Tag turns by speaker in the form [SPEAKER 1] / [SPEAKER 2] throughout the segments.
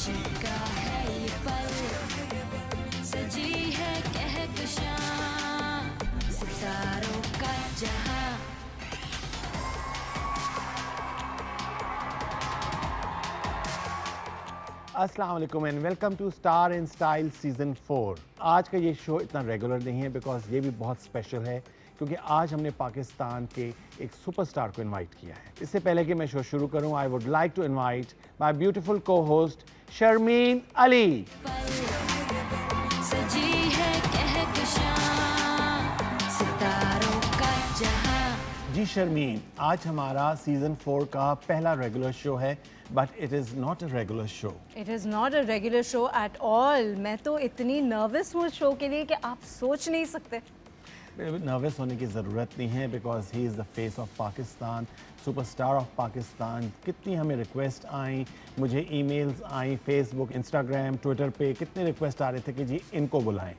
[SPEAKER 1] खुशी का है ये पल, सजी है कहकशां सितारों का जहां।
[SPEAKER 2] अस्सलाम वालेकुम and welcome to star in style season 4। आज का ये शो इतना रेगुलर नहीं है बिकॉज ये भी बहुत स्पेशल है क्योंकि आज हमने पाकिस्तान के एक सुपरस्टार को इनवाइट किया है। इससे पहले कि मैं शो शुरू करूं, I would like to invite my beautiful cohost Sharmeen Ali.
[SPEAKER 1] सजी है कहकशां सितारों का जहां।
[SPEAKER 2] जी शर्मीन, आज हमारा सीज़न 4 का पहला रेगुलर शो है but it is not a regular show.
[SPEAKER 3] It is not a regular show at all. मैं तो इतनी नर्वस हूँ शो के लिए कि आप सोच नहीं सकते।
[SPEAKER 2] नर्वस होने की ज़रूरत नहीं है because he is the face of Pakistan, superstar of Pakistan. कितनी हमें रिक्वेस्ट आई, मुझे ईमेल्स आई, फेसबुक, इंस्टाग्राम, ट्विटर पे कितने रिक्वेस्ट आ रहे थे कि जी इनको बुलाएं।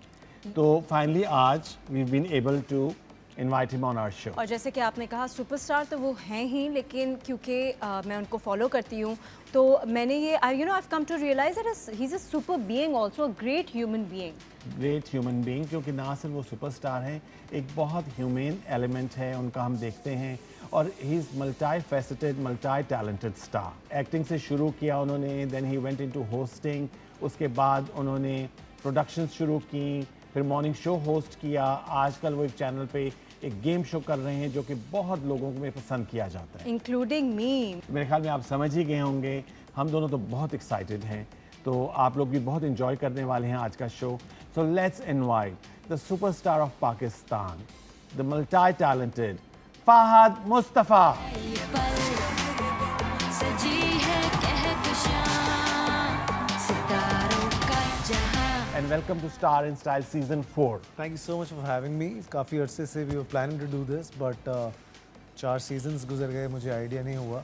[SPEAKER 2] तो फाइनली आज we been able to invite him on our show.
[SPEAKER 3] और जैसे कि आपने कहा सुपरस्टार तो वो हैं ही, लेकिन क्योंकि मैं उनको फॉलो करती हूँ तो मैंने ये you know I have come to realise that he is a super being, also a great human being.
[SPEAKER 2] Great human being, क्योंकि ना सिर्फ वो सुपरस्टार हैं, एक बहुत ह्यूमन एलिमेंट है उनका, हम देखते हैं। और he is multi faceted, multi talented star. Acting से शुरू किया उन्होंने, then he went into hosting, उसके बाद उन्होंने प्रोडक्शन शुरू की, फिर मॉर्निंग शो होस्ट किया। आजकल वो एक चैनल पे एक गेम शो कर रहे हैं जो कि बहुत लोगों को में पसंद किया जाता है,
[SPEAKER 3] इंक्लूडिंग मी।
[SPEAKER 2] मेरे ख्याल में आप समझ ही गए होंगे। हम दोनों तो बहुत एक्साइटेड हैं, तो आप लोग भी बहुत इंजॉय करने वाले हैं आज का show. So let's invite the superstar of Pakistan, the multi talented Fahad Mustafa.
[SPEAKER 1] ये पल सजी है कहकशां सितारों का जहां।
[SPEAKER 2] And welcome to star in style season 4।
[SPEAKER 4] Thank you so much for having me. काफ़ी अरसे से we were planning to do this but 4 seasons गुजर गए, मुझे आइडिया नहीं हुआ।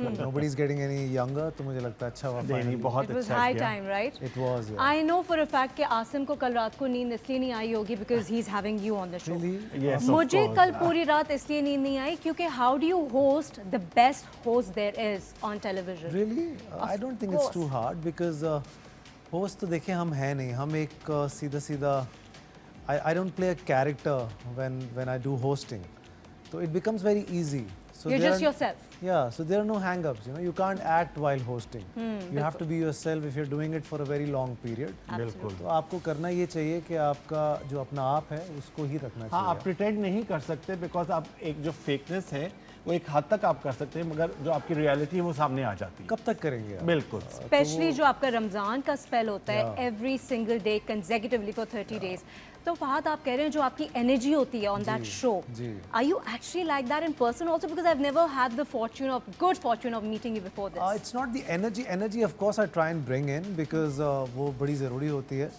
[SPEAKER 4] Nobody is getting any younger, तो मुझे लगता है अच्छा हुआ।
[SPEAKER 2] नहीं, बहुत
[SPEAKER 3] इट वाज
[SPEAKER 2] अच्छा
[SPEAKER 3] हाई
[SPEAKER 2] किया।
[SPEAKER 3] Time, right?
[SPEAKER 4] It was.
[SPEAKER 3] I know for a fact कि आसिम को कल रात को नींद इसलिए नहीं आई होगी because he is having you on the show.
[SPEAKER 2] Yes, of
[SPEAKER 3] मुझे
[SPEAKER 2] course.
[SPEAKER 3] कल पूरी रात इसलिए नींद नहीं आई क्योंकि how do you host the best host there is on television.
[SPEAKER 4] Really I don't think it's too hard because host तो देखें हम हैं नहीं, हम एक सीधा सीधा I don't play a character when I do hosting, तो it becomes very easy. So
[SPEAKER 3] You're
[SPEAKER 4] there
[SPEAKER 3] just
[SPEAKER 4] are-
[SPEAKER 3] yourself.
[SPEAKER 4] Yeah, so there are no hang-ups. You know, you can't act while hosting. You have to be yourself if you're doing it for a very long period.
[SPEAKER 2] बिल्कुल।
[SPEAKER 4] तो आपको करना ये चाहिए कि आपका जो अपना आप है उसको ही रखना
[SPEAKER 2] हाँ, आप
[SPEAKER 4] चाहिए।
[SPEAKER 2] प्रिटेंड नहीं कर सकते बिकॉज आप एक जो फेकनेस है वो एक हद तक आप कर सकते हैं, मगर जो आपकी रियलिटी है वो सामने आ जाती है।
[SPEAKER 4] कब तक करेंगे आप?
[SPEAKER 2] बिल्कुल।
[SPEAKER 3] स्पेशली जो आपका रमज़ान का स्पेल होता है
[SPEAKER 4] Yeah.
[SPEAKER 3] Every single day consecutively for 30 days, तो फहद आप कह रहे हैं जो आपकी एनर्जी होती है ऑन दैट शो,
[SPEAKER 4] जी।
[SPEAKER 3] Are you actually like that in person also? Because I have never had the good fortune of meeting you before this.
[SPEAKER 4] It's not the energy of course I try and bring in because वो बड़ी ज़रूरी होती है।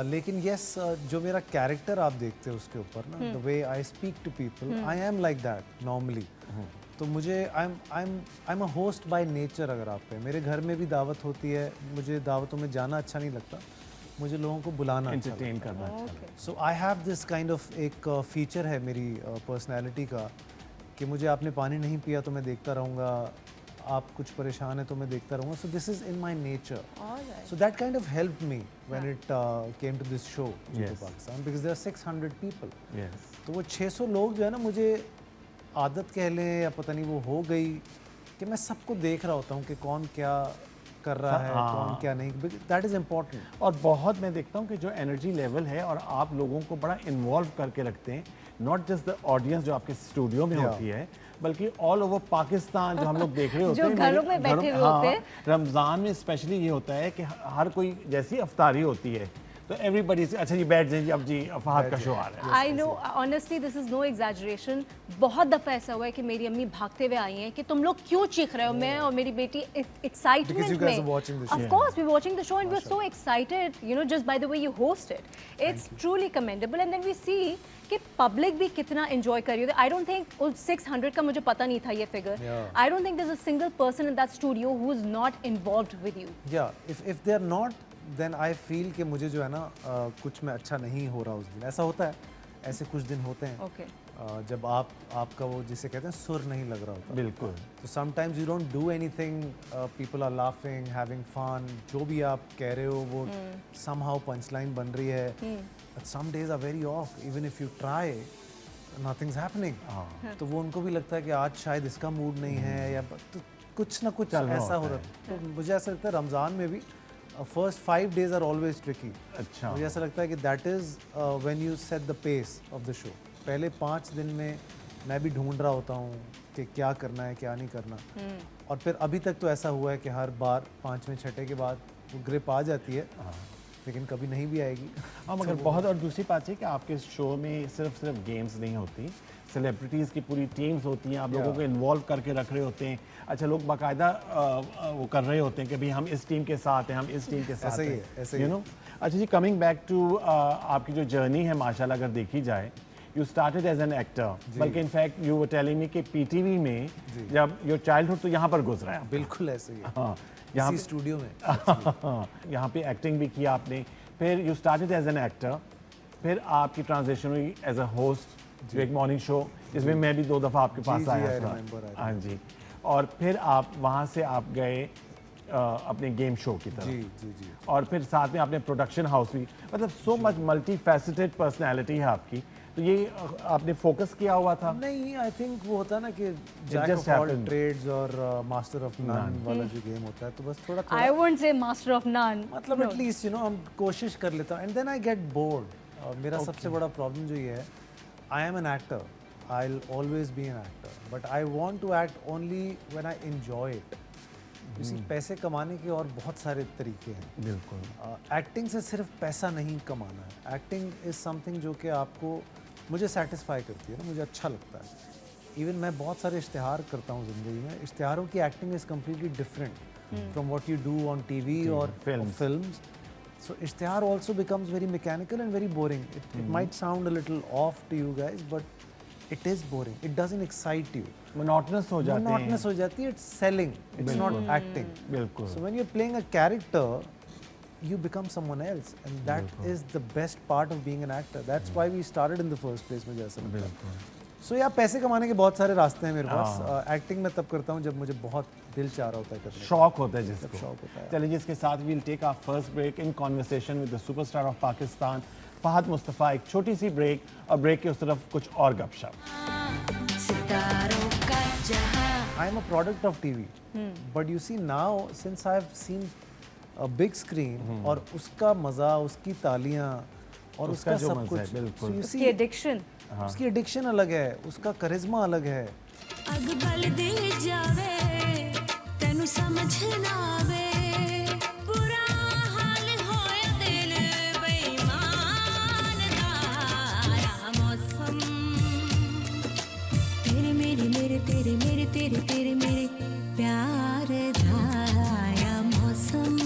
[SPEAKER 4] लेकिन yes, जो मेरा character आप देखते हो उसके ऊपर ना, the way I speak to people, I am like that normally. तो मुझे I am a host by nature. अगर आप पे मेरे घर में भी दावत होती है, मुझे दावतों में जाना अच्छा नहीं लगता, मुझे लोगों को बुलाना अच्छा
[SPEAKER 2] एंटरटेन करना अच्छा लगता है।
[SPEAKER 4] So I have this kind of एक फीचर है मेरी पर्सनैलिटी का कि मुझे आपने पानी नहीं पिया तो मैं देखता रहूँगा, आप कुछ परेशान है तो मैं देखता रहूँगा। So this is in my nature. So that kind of help me when it came to this show
[SPEAKER 2] Yes.
[SPEAKER 4] Pakistan because there are 600 people.
[SPEAKER 2] Yes.
[SPEAKER 4] तो वो 600 लोग जो है ना, मुझे आदत कह लें या पता नहीं वो हो गई कि मैं सबको देख रहा होता हूँ कि कौन क्या कर रहा है,
[SPEAKER 2] हाँ।
[SPEAKER 4] कौन क्या नहीं। That is important.
[SPEAKER 2] और बहुत मैं देखता हूँ कि जो एनर्जी लेवल है और आप लोगों को बड़ा इन्वॉल्व करके रखते हैं, नॉट जस्ट द ऑडियंस जो आपके स्टूडियो में
[SPEAKER 4] Yeah.
[SPEAKER 2] होती है, बल्कि ऑल ओवर पाकिस्तान जो हम लोग देख रहे होते
[SPEAKER 3] जो
[SPEAKER 2] हैं।
[SPEAKER 3] घरों में बैठे हुए होते हैं।
[SPEAKER 2] रमज़ान में स्पेशली ये होता है कि हर कोई जैसी अफ्तारी होती है तो एवरीबडी से अच्छा जी बैठ जाइए, अब जी फहद का शो आ रहा है।
[SPEAKER 3] I know, honestly this is no exaggeration. बहुत दफ़ा ऐसा हुआ है कि मेरी अम्मी भागते हुए आई हैं कि तुम लोग क्यों चीख रहे हो। मैं और मेरी बेटी excitement
[SPEAKER 4] Because you guys are watching the show.
[SPEAKER 3] Of course we're watching the show and we're so excited, you know, just by the way you host it. It's truly commendable and then we see कि public भी कितना enjoy कर रही है। आई don't think उस 600 का मुझे पता नहीं था ये figure.
[SPEAKER 4] Yeah.
[SPEAKER 3] I don't think there is a single person in that studio who is not involved with you.
[SPEAKER 4] या if they are not then I feel कि मुझे जो है ना कुछ में अच्छा नहीं हो रहा उस दिन। ऐसा होता है, ऐसे कुछ दिन होते हैं।
[SPEAKER 3] Okay.
[SPEAKER 4] जब आपका वो जिसे कहते हैं सुर नहीं लग रहा होता,
[SPEAKER 2] बिल्कुल
[SPEAKER 4] तो sometimes you don't do anything, people are laughing, having fun, जो भी आप कह रहे हो वो समहाउ पंचलाइन बन रही है, but some days are very off, even if you try nothing's happening, तो वो उनको भी लगता है कि आज शायद इसका मूड नहीं है, या तो कुछ ना कुछ
[SPEAKER 2] चल रहा
[SPEAKER 4] ऐसा हो
[SPEAKER 2] होता
[SPEAKER 4] रहा है। तो मुझे ऐसा लगता है रमज़ान में भी first 5 days are always tricky.
[SPEAKER 2] अच्छा
[SPEAKER 4] मुझे ऐसा लगता है कि that is when you set the pace of the show. पहले 5 दिन में मैं भी ढूंढ रहा होता हूँ कि क्या करना है क्या नहीं करना, और फिर अभी तक तो ऐसा हुआ है कि हर बार 5वें छठे के बाद वो ग्रिप आ जाती है, लेकिन कभी नहीं भी आएगी।
[SPEAKER 2] हाँ मगर बहुत, और दूसरी बात है कि आपके शो में सिर्फ गेम्स नहीं होती, सेलिब्रिटीज़ की पूरी टीम्स होती हैं, आप लोगों को इन्वॉल्व करके रख रहे होते हैं। अच्छा, लोग बाकायदा वो कर रहे होते हैं कि भाई हम इस टीम के साथ हैं, हम इस टीम के साथ
[SPEAKER 4] ऐसा ही
[SPEAKER 2] हैं,
[SPEAKER 4] है, ऐसा ही
[SPEAKER 2] यू नो। अच्छा जी, कमिंग बैक टू आपकी जो जर्नी है माशाल्लाह अगर देखी जाए, you started as an actor, बल्कि in fact you were telling me कि पीटीवी में जब योर चाइल्डहुड तो यहाँ पर गुजरा है।
[SPEAKER 4] बिल्कुल ऐसे ही है,
[SPEAKER 2] हाँ, यहाँ
[SPEAKER 4] इसी स्टूडियो में।
[SPEAKER 2] हाँ, यहाँ पे एक्टिंग भी किया आपने, फिर you started as an actor, फिर आपकी ट्रांजिशन हुई एज अ होस्ट, जो एक मॉर्निंग शो जिसमें मैं भी 2 दफ़ा आपके पास
[SPEAKER 4] जी,
[SPEAKER 2] आया
[SPEAKER 4] I
[SPEAKER 2] था।
[SPEAKER 4] remember.
[SPEAKER 2] हाँ जी, और फिर आप वहाँ से आप गए अपने गेम शो की तरफ,
[SPEAKER 4] जी जी जी।
[SPEAKER 2] और फिर साथ में आपने प्रोडक्शन हाउस भी, मतलब so much multi faceted personality है आपकी। तो ये आपने फोकस किया हुआ था?
[SPEAKER 4] नहीं, आई थिंक वो होता है ना कि jack
[SPEAKER 2] just
[SPEAKER 4] of all
[SPEAKER 2] happened.
[SPEAKER 4] Trades और मास्टर ऑफ नन वाला जो गेम होता है, तो बस थोड़ा
[SPEAKER 3] I won't say master of none.
[SPEAKER 4] मतलब एटलीस्ट यू नो हम कोशिश कर लेता हूँ, and then I get bored. मेरा सबसे बड़ा प्रॉब्लम जो ये है, I am an actor, I will always be an actor, but I want to act only when I enjoy it. इसी पैसे कमाने के और बहुत सारे तरीके हैं।
[SPEAKER 2] बिल्कुल।
[SPEAKER 4] एक्टिंग से सिर्फ पैसा नहीं कमाना है, एक्टिंग इज़ समथिंग जो कि आपको, मुझे सेटिस्फाई करती है ना, मुझे अच्छा लगता है। इवन मैं बहुत सारे इश्तिहार करता हूँ ज़िंदगी में, इश्तिहारों की acting is completely different from what you do on TV और films. So ishtihar also becomes very mechanical and very boring. It might sound a little off to you guys, but it is boring. It doesn't excite you.
[SPEAKER 2] Monotonous हो जाते हैं।
[SPEAKER 4] Monotonous हो जाती है. It's selling. It's not acting.
[SPEAKER 2] बिल्कुल।
[SPEAKER 4] So when you're playing a character, you become someone else, and that is the best part of being an actor. That's why we started in the first place. मुझे ऐसा लगता है। So यार पैसे कमाने के बहुत सारे रास्ते हैं मेरे पास। एक्टिंग मैं तब करता हूँ जब मुझे बहुत दिल चाह रहा होता है करने का।
[SPEAKER 2] शौक होता है जिसको।
[SPEAKER 4] शौक होता है।
[SPEAKER 2] चलिए, इसके साथ we'll take our first break in conversation with the superstar of Pakistan Fahad Mustafa. एक छोटी सी ब्रेक, और ब्रेक के उस तरफ कुछ और गपशप।
[SPEAKER 1] सितारों का जहां
[SPEAKER 4] I am a product of TV, but you see now since I have seen a big screen और उसका मज़ा, उसकी तालियाँ और
[SPEAKER 2] उसका
[SPEAKER 4] उसका
[SPEAKER 2] जो
[SPEAKER 4] सब
[SPEAKER 2] मज़ा
[SPEAKER 4] कुछ,
[SPEAKER 2] है, बिल्कुल।
[SPEAKER 4] so you
[SPEAKER 3] उसकी
[SPEAKER 4] see,
[SPEAKER 3] एडिक्शन,
[SPEAKER 4] उसकी एडिक्शन अलग है, उसका करिश्मा अलग है।
[SPEAKER 1] अग बल दे जावे तेनू समझ ना आवे बुरा हाल होया दिल बेईमान दा या मौसम तेरे मेरे मेरे तेरे मेरे तेरे तेरे मेरे प्यार दा या मौसम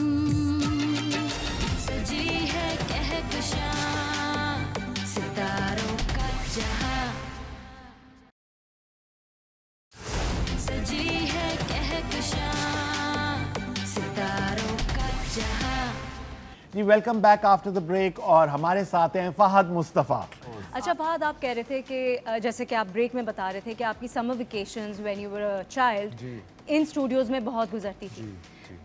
[SPEAKER 1] सजी है कहकशां सितारों का जहां सजी है कहकशां सितारों का जहां।
[SPEAKER 2] जी, welcome back after the break, और हमारे साथ हैं फहद मुस्तफ़ा।
[SPEAKER 3] अच्छा फहद, आप कह रहे थे कि जैसे कि आप ब्रेक में बता रहे थे कि आपकी summer vacations when you were a child in studios में बहुत गुजरती थी।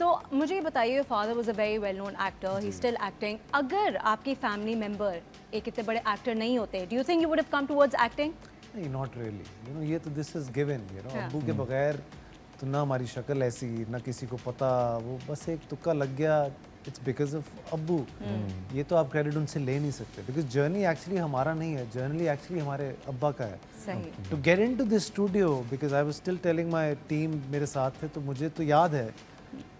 [SPEAKER 3] तो मुझे ये बताइए, your father was a very well known actor, he still acting. अगर आपकी फैमिली मेंबर एक इतने बड़े एक्टर नहीं होते, do you think you would have come towards acting?
[SPEAKER 4] नहीं, नॉट रियली, यू नो, ये तो this is given, you know.
[SPEAKER 3] हाँ।
[SPEAKER 4] अब्बू के बगैर तो ना हमारी शक्ल ऐसी, ना किसी को पता, वो बस एक तुक्का लग गया, इट्स बिकॉज ऑफ अब्बू। ये तो आप क्रेडिट उनसे ले नहीं सकते, बिकॉज जर्नी एक्चुअली हमारा नहीं है, जर्नी एक्चुअली हमारे अब्बा का है।
[SPEAKER 3] सही।
[SPEAKER 4] To get in to this studio, because I was still telling my team मेरे साथ थे, तो मुझे तो याद है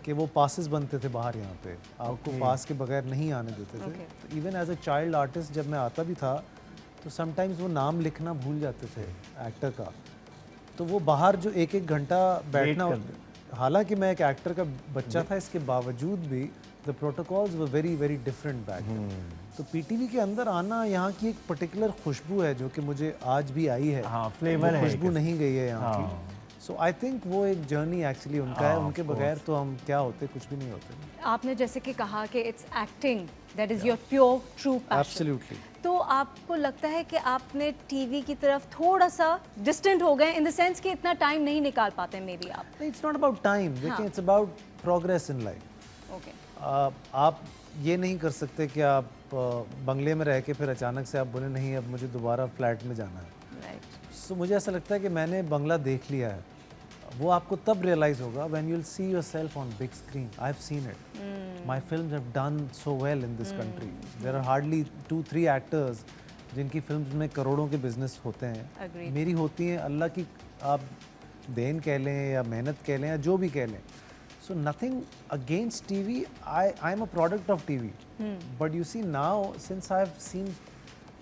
[SPEAKER 4] कि वो पासेस बनते थे बाहर यहाँ पे, आपको पास के बगैर नहीं आने देते थे। तो even as a child artist जब मैं आता भी था, तो समटाइम्स वो नाम लिखना भूल जाते थे एक्टर का, तो वो बाहर जो एक एक घंटा बैठना, हालांकि मैं एक एक्टर का बच्चा था, इसके बावजूद भी the protocols were very very different back. तो पीटीवी के अंदर आना, यहाँ की एक पर्टिकुलर खुशबू है जो कि मुझे आज भी आई है।
[SPEAKER 2] हाँ, फ्लेवर है,
[SPEAKER 4] खुशबू नहीं गई है यहाँ की। सो आई थिंक वो एक जर्नी एक्चुअली उनका है, उनके बगैर तो हम क्या होते, कुछ भी नहीं होते।
[SPEAKER 3] आपने जैसे कि कहा कि it's acting that is your pure true passion.
[SPEAKER 4] Absolutely.
[SPEAKER 3] तो आपको लगता है कि आपने टीवी की तरफ थोड़ा सा डिस्टेंट हो गए इन द सेंस कि इतना टाइम नहीं निकाल पाते मे बी आप?
[SPEAKER 4] इट्स नॉट अबाउट टाइम, देखिए it's about progress in life.
[SPEAKER 3] Okay,
[SPEAKER 4] आप ये नहीं कर सकते कि आप बंगले में रह के फिर अचानक से आप बोले नहीं अब मुझे दोबारा फ्लैट में जाना है।
[SPEAKER 3] राइट।
[SPEAKER 4] सो मुझे ऐसा लगता है कि मैंने बंगला देख लिया है, वो आपको तब रियलाइज होगा when you will see yourself on big screen. I have seen it, my films have done so well in this country, there are hardly 2-3 actors जिनकी फिल्म्स में करोड़ों के बिजनेस होते हैं।
[SPEAKER 3] Agreed.
[SPEAKER 4] मेरी होती हैं, अल्लाह की आप देन कह लें या मेहनत कह लें या जो भी कह लें। So nothing against TV, I am a product of TV, but you see now since I have seen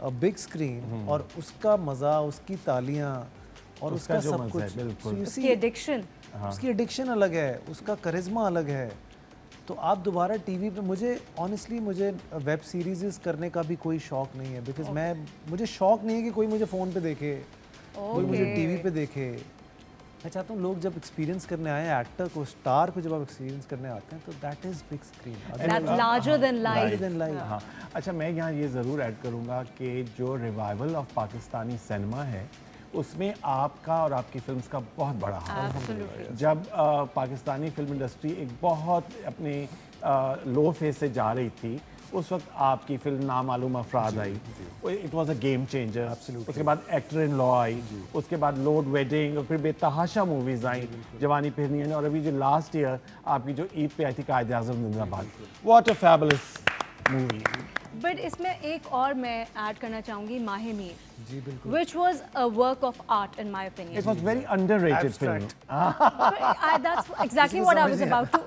[SPEAKER 4] a big screen और उसका मज़ा, उसकी तालियां और
[SPEAKER 2] उसका
[SPEAKER 4] उसका
[SPEAKER 2] जो
[SPEAKER 4] सब
[SPEAKER 2] मज़ा है,
[SPEAKER 4] कुछ,
[SPEAKER 2] बिल्कुल।
[SPEAKER 4] So you
[SPEAKER 3] उसकी
[SPEAKER 4] see,
[SPEAKER 3] एडिक्शन।
[SPEAKER 4] उसकी एडिक्शन अलग है, उसका करिश्मा अलग है। तो आप दोबारा टीवी पे, मुझे वेब सीरीज़ करने का भी कोई शौक नहीं है, बिकॉज मुझे शौक नहीं है कि कोई मुझे फ़ोन पे देखे, कोई मुझे टीवी पे देखे। मैं चाहता हूँ लोग जब एक्सपीरियंस करने आए एक्टर को, स्टार को जब आप एक्सपीरियंस करने आते हैं तो that is big screen,
[SPEAKER 3] that's larger than life.
[SPEAKER 2] हाँ, अच्छा मैं यहाँ ये ज़रूर ऐड करूँगा कि जो रिवाइवल ऑफ पाकिस्तानी सिनेमा है उसमें आपका और आपकी फिल्म्स का बहुत बड़ा हाथ है।
[SPEAKER 3] Absolutely.
[SPEAKER 2] जब पाकिस्तानी फिल्म इंडस्ट्री एक बहुत अपने लो फेज से जा रही थी, उस वक्त आपकी फिल्म नामालूम अफराद आई, it was a game changer. उसके बाद एक्टर इन लॉ आई, उसके बाद लोड वेडिंग, और फिर बेतहाशा मूवीज आई, जवानी फिरनी, और अभी जो लास्ट ईयर आपकी जो ईद पे आई थी कायद आज़म जिंदाबाद, what a fabulous movie.
[SPEAKER 3] But इसमें एक और मैं ऐड करना चाहूँगी, माहे मीर,
[SPEAKER 4] जी बिल्कुल,
[SPEAKER 3] which was a work of art in my opinion.
[SPEAKER 2] It was very underrated film.
[SPEAKER 3] But that's exactly what I was about to.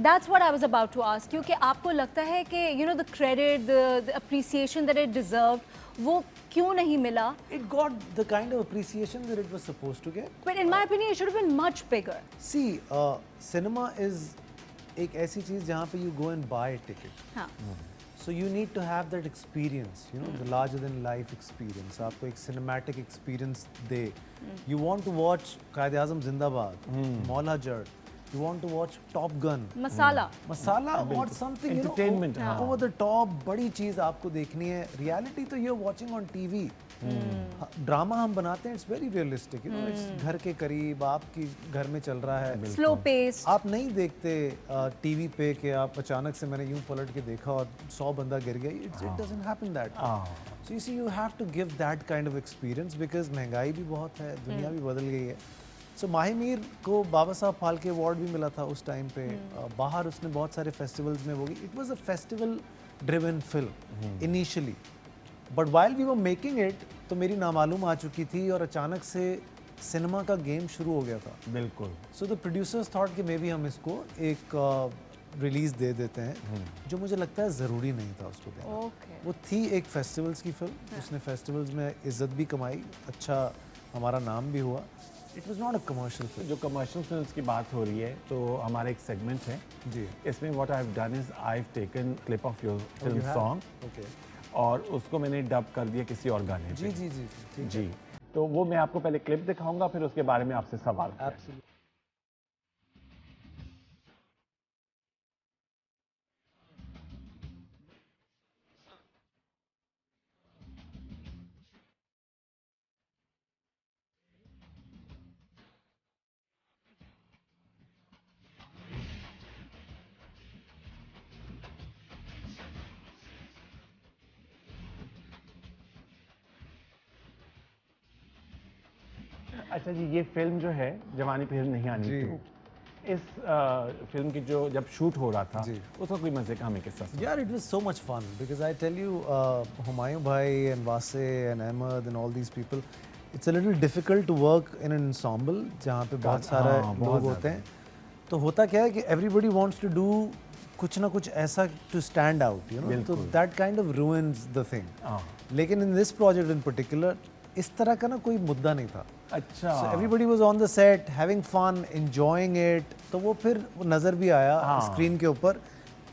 [SPEAKER 3] That's what I was about to ask. क्योंकि आपको लगता है कि you know the credit, the appreciation that it deserved, वो क्यों नहीं मिला?
[SPEAKER 4] it got the kind of appreciation that it was supposed to get.
[SPEAKER 3] But in my opinion, it should have been much bigger.
[SPEAKER 4] See, cinema is एक ऐसी चीज़ जहाँ पे you go and buy a ticket.
[SPEAKER 3] हाँ.
[SPEAKER 4] So you need to have that experience, you know, the larger than life experience. आपको एक cinematic experience they. You want to watch कायद आज़म जिंदाबाद, Maula Jatt, you want to watch Top Gun,
[SPEAKER 3] masala.
[SPEAKER 4] Masala, or something, you know,
[SPEAKER 2] Entertainment, हाँ.
[SPEAKER 4] over the top, बड़ी चीज़ आपको देखनी है. Reality तो you're watching on TV. Drama हम बनाते हैं, it's very realistic, you know, it's घर के करीब, आपकी घर में चल रहा है,
[SPEAKER 3] Slow paced.
[SPEAKER 4] आप नहीं देखते टीवी पे कि आप अचानक से मैंने यूं पलट के देखा और 100 बंदा गिर गया. It doesn't happen that. So you see, you have to give that kind of experience, because महंगाई भी बहुत है, दुनिया भी बदल गई है. सो माही मीर को बाबा साहब फाल्के अवार्ड भी मिला था उस टाइम पे. बाहर उसने बहुत सारे फेस्टिवल्स में वो गई. It was a festival driven film initially, but while we were making it तो मेरी नामालूम आ चुकी थी और अचानक से सिनेमा का गेम शुरू हो गया था.
[SPEAKER 2] बिल्कुल.
[SPEAKER 4] सो द प्रोड्यूसर्स थॉट कि मे बी हम इसको एक रिलीज दे देते हैं, जो मुझे लगता है ज़रूरी नहीं था उसको देना.
[SPEAKER 3] Okay.
[SPEAKER 4] वो थी एक फेस्टिवल्स की फिल्म, उसने फेस्टिवल्स में इज्जत भी कमाई, अच्छा हमारा नाम भी हुआ. It was not a commercial film.
[SPEAKER 2] जो कमर्शियल फिल्म्स की बात हो रही है तो हमारा एक सेगमेंट है
[SPEAKER 4] जी,
[SPEAKER 2] इसमें. What I have done is I have taken clip of your film song
[SPEAKER 4] okay,
[SPEAKER 2] और उसको मैंने डब कर दिया किसी और गाने
[SPEAKER 4] जी
[SPEAKER 2] पे.
[SPEAKER 4] जी जी ठीक है.
[SPEAKER 2] जी, तो वो मैं आपको पहले क्लिप दिखाऊंगा, फिर उसके बारे में आपसे सवाल करें.
[SPEAKER 4] Absolutely.
[SPEAKER 2] अच्छा जी, ये फिल्म जो है जवानी फिर नहीं आनी
[SPEAKER 4] जी.
[SPEAKER 2] 2, इस फिल्म की जो जब शूट हो रहा था
[SPEAKER 4] जी.
[SPEAKER 2] उसका कोई मजे का हमें किस्सा सुनाओ.
[SPEAKER 4] Yeah, it was so much fun because I tell you, Humayun Bhai and Wase and Ahmed and all these people, it's a little difficult to work in an ensemble जहाँ पे बहुत सारे
[SPEAKER 2] बहुत
[SPEAKER 4] लोग होते हैं. तो होता क्या है कि everybody wants to do कुछ ना कुछ ऐसा to stand out, you know, तो that kind of ruins the thing. लेकिन in this project in particular इस तरह का ना कोई मुद्दा नहीं था.
[SPEAKER 2] अच्छा.
[SPEAKER 4] So everybody was on the set, having fun, enjoying it. तो वो फिर नज़र भी आया स्क्रीन के ऊपर